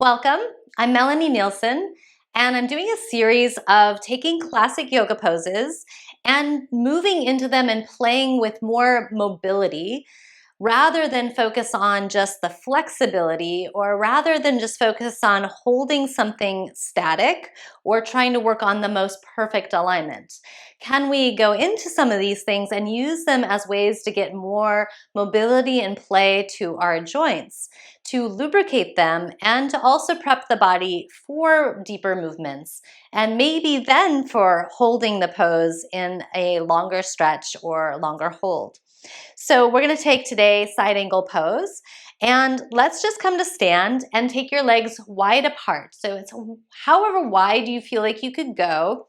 Welcome. I'm Melanie Nielsen, and I'm doing a series of taking classic yoga poses and moving into them and playing with more mobility rather than focus on just the flexibility, or rather than just focus on holding something static or trying to work on the most perfect alignment. Can we go into some of these things and use them as ways to get more mobility and play to our joints, to lubricate them, and to also prep the body for deeper movements, and maybe then for holding the pose in a longer stretch or longer hold? So we're going to take today side angle pose, and let's just come to stand and take your legs wide apart. So it's however wide you feel like you could go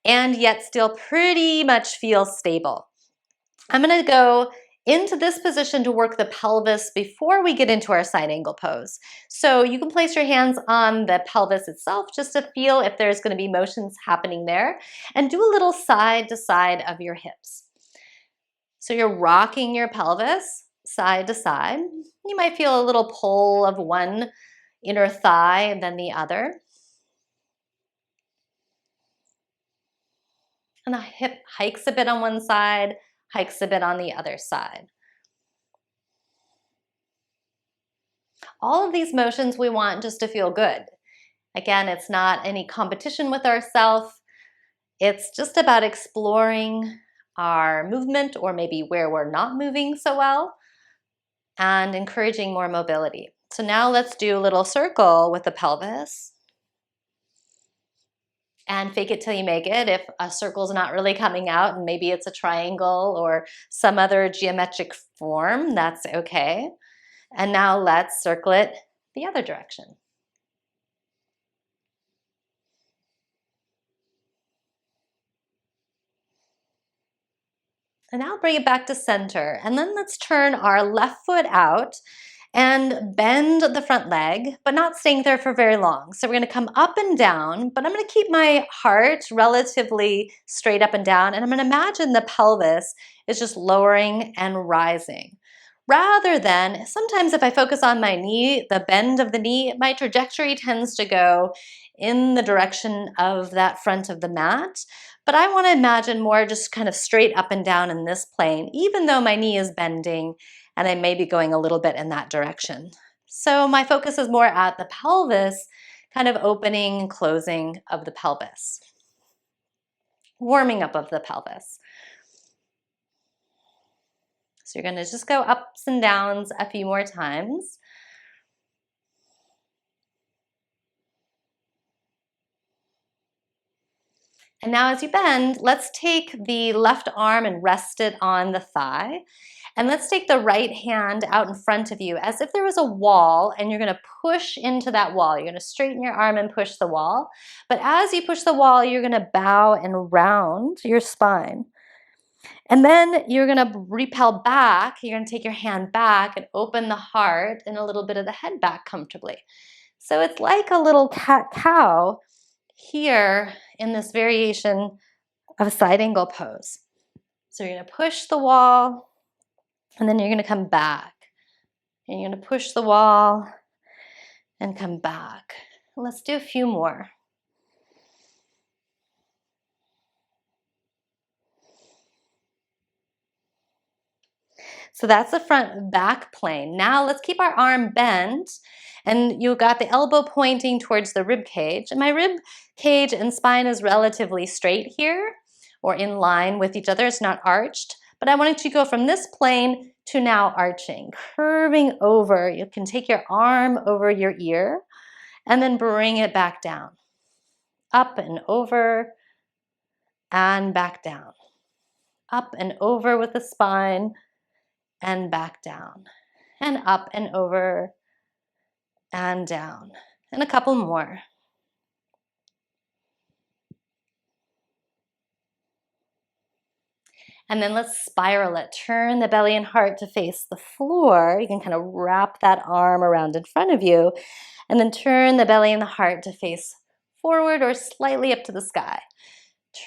and yet still pretty much feel stable. I'm going to go into this position to work the pelvis before we get into our side angle pose. So you can place your hands on the pelvis itself just to feel if there's going to be motions happening there, and do a little side to side of your hips. So you're rocking your pelvis side to side. You might feel a little pull of one inner thigh and then the other. And the hip hikes a bit on one side, hikes a bit on the other side. All of these motions we want just to feel good. Again, it's not any competition with ourselves. It's just about exploring our movement, or maybe where we're not moving so well, and encouraging more mobility. So now let's do a little circle with the pelvis. And fake it till you make it. If a circle's not really coming out and maybe it's a triangle or some other geometric form, that's okay. And now let's circle it the other direction. And now bring it back to center. And then let's turn our left foot out and bend the front leg, but not staying there for very long. So we're going to come up and down, but I'm going to keep my heart relatively straight up and down, and I'm going to imagine the pelvis is just lowering and rising. Rather than, sometimes if I focus on my knee, the bend of the knee, my trajectory tends to go in the direction of that front of the mat. But I want to imagine more just kind of straight up and down in this plane, even though my knee is bending and I may be going a little bit in that direction. So my focus is more at the pelvis, kind of opening and closing of the pelvis, warming up of the pelvis. So you're going to just go ups and downs a few more times. And now as you bend, let's take the left arm and rest it on the thigh. And let's take the right hand out in front of you as if there was a wall, and you're going to push into that wall. You're going to straighten your arm and push the wall. But as you push the wall, you're going to bow and round your spine. And then you're going to repel back. You're going to take your hand back and open the heart and a little bit of the head back comfortably. So it's like a little cat-cow here in this variation of a side angle pose. So you're going to push the wall, and then you're going to come back. And you're going to push the wall and come back. Let's do a few more. So that's the front back plane. Now let's keep our arm bent, and you got the elbow pointing towards the rib cage. And my rib cage and spine is relatively straight here, or in line with each other. It's not arched, but I wanted to go from this plane to now arching, curving over. You can take your arm over your ear and then bring it back down, up and over and back down, up and over with the spine and back down, and up and over and down, and a couple more. And then let's spiral it. Turn the belly and heart to face the floor. You can kind of wrap that arm around in front of you, and then turn the belly and the heart to face forward or slightly up to the sky.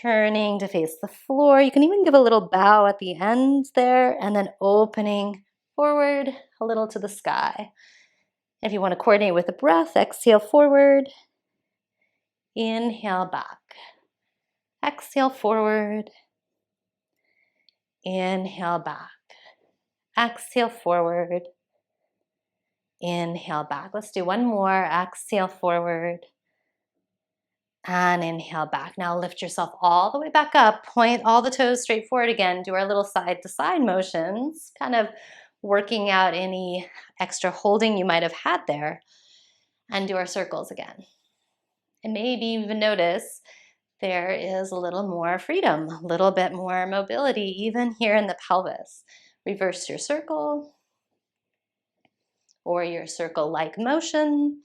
Turning to face the floor. You can even give a little bow at the end there, and then opening forward a little to the sky. If you want to coordinate with the breath, exhale forward, inhale back. Exhale forward, inhale back. Exhale forward, inhale back. Let's do one more. Exhale forward and inhale back. Now lift yourself all the way back up. Point all the toes straight forward again. Do our little side to side motions, kind of working out any extra holding you might have had there. And do our circles again. And maybe even notice there is a little more freedom, a little bit more mobility, even here in the pelvis. Reverse your circle or your circle-like motion.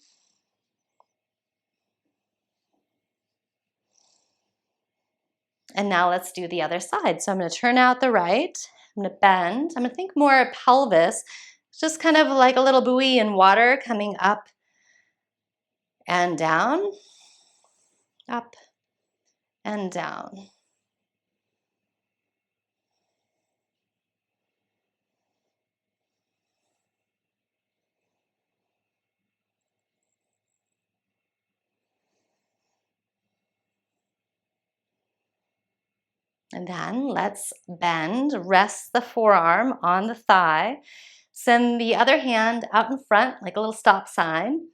And now let's do the other side. So I'm going to turn out the right. I'm going to bend. I'm going to think more pelvis, just kind of like a little buoy in water coming up and down, up and down. And then let's bend, rest the forearm on the thigh. Send the other hand out in front like a little stop sign.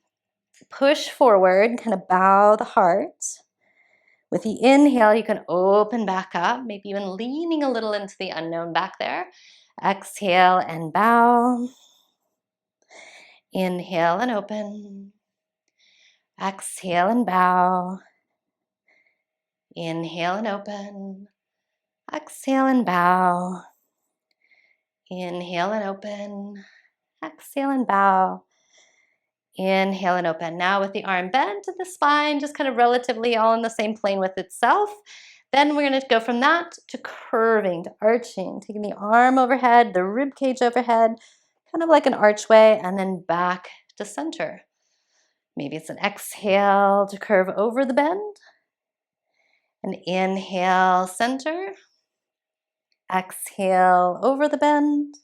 Push forward, kind of bow the heart. With the inhale, you can open back up, maybe even leaning a little into the unknown back there. Exhale and bow. Inhale and open. Exhale and bow. Inhale and open. Exhale and bow. Inhale and open. Exhale and bow. Inhale and open. Now with the arm bent and the spine just kind of relatively all in the same plane with itself. Then we're going to go from that to curving, to arching, taking the arm overhead, the rib cage overhead, kind of like an archway, and then back to center. Maybe it's an exhale to curve over the bend. An inhale, center. Exhale over the bend.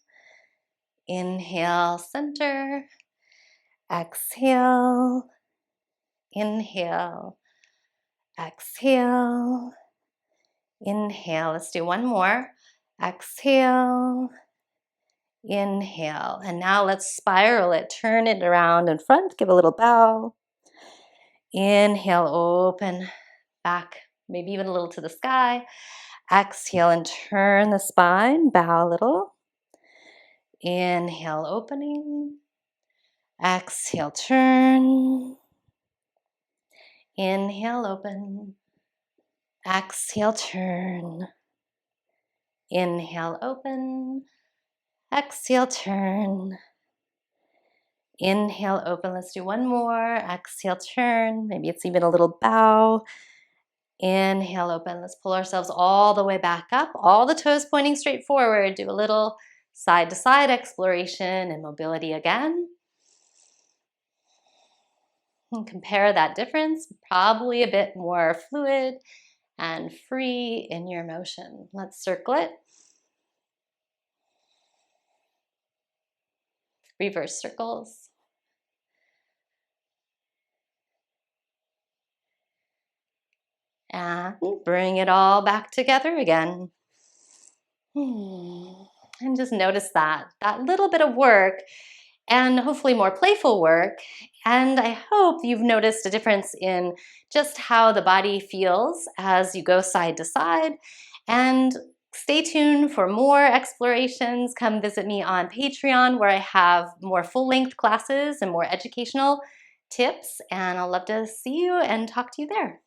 Inhale, center. Exhale. Inhale. Exhale. Inhale. Let's do one more. Exhale. Inhale. And now let's spiral it. Turn it around in front. Give a little bow. Inhale, open back, maybe even a little to the sky. Exhale and turn the spine. Bow a little. Inhale, opening. Exhale, turn. Inhale, open. Exhale, turn. Inhale, open. Exhale, turn. Inhale, open. Let's do one more. Exhale, turn. Maybe it's even a little bow. Inhale, open. Let's pull ourselves all the way back up. All the toes pointing straight forward. Do a little side to side exploration and mobility again. And compare that difference. Probably a bit more fluid and free in your motion. Let's circle it. Reverse circles. And bring it all back together again. And just notice that little bit of work and hopefully more playful work. And I hope you've noticed a difference in just how the body feels as you go side to side. And stay tuned for more explorations. Come visit me on Patreon where I have more full-length classes and more educational tips. And I'll love to see you and talk to you there.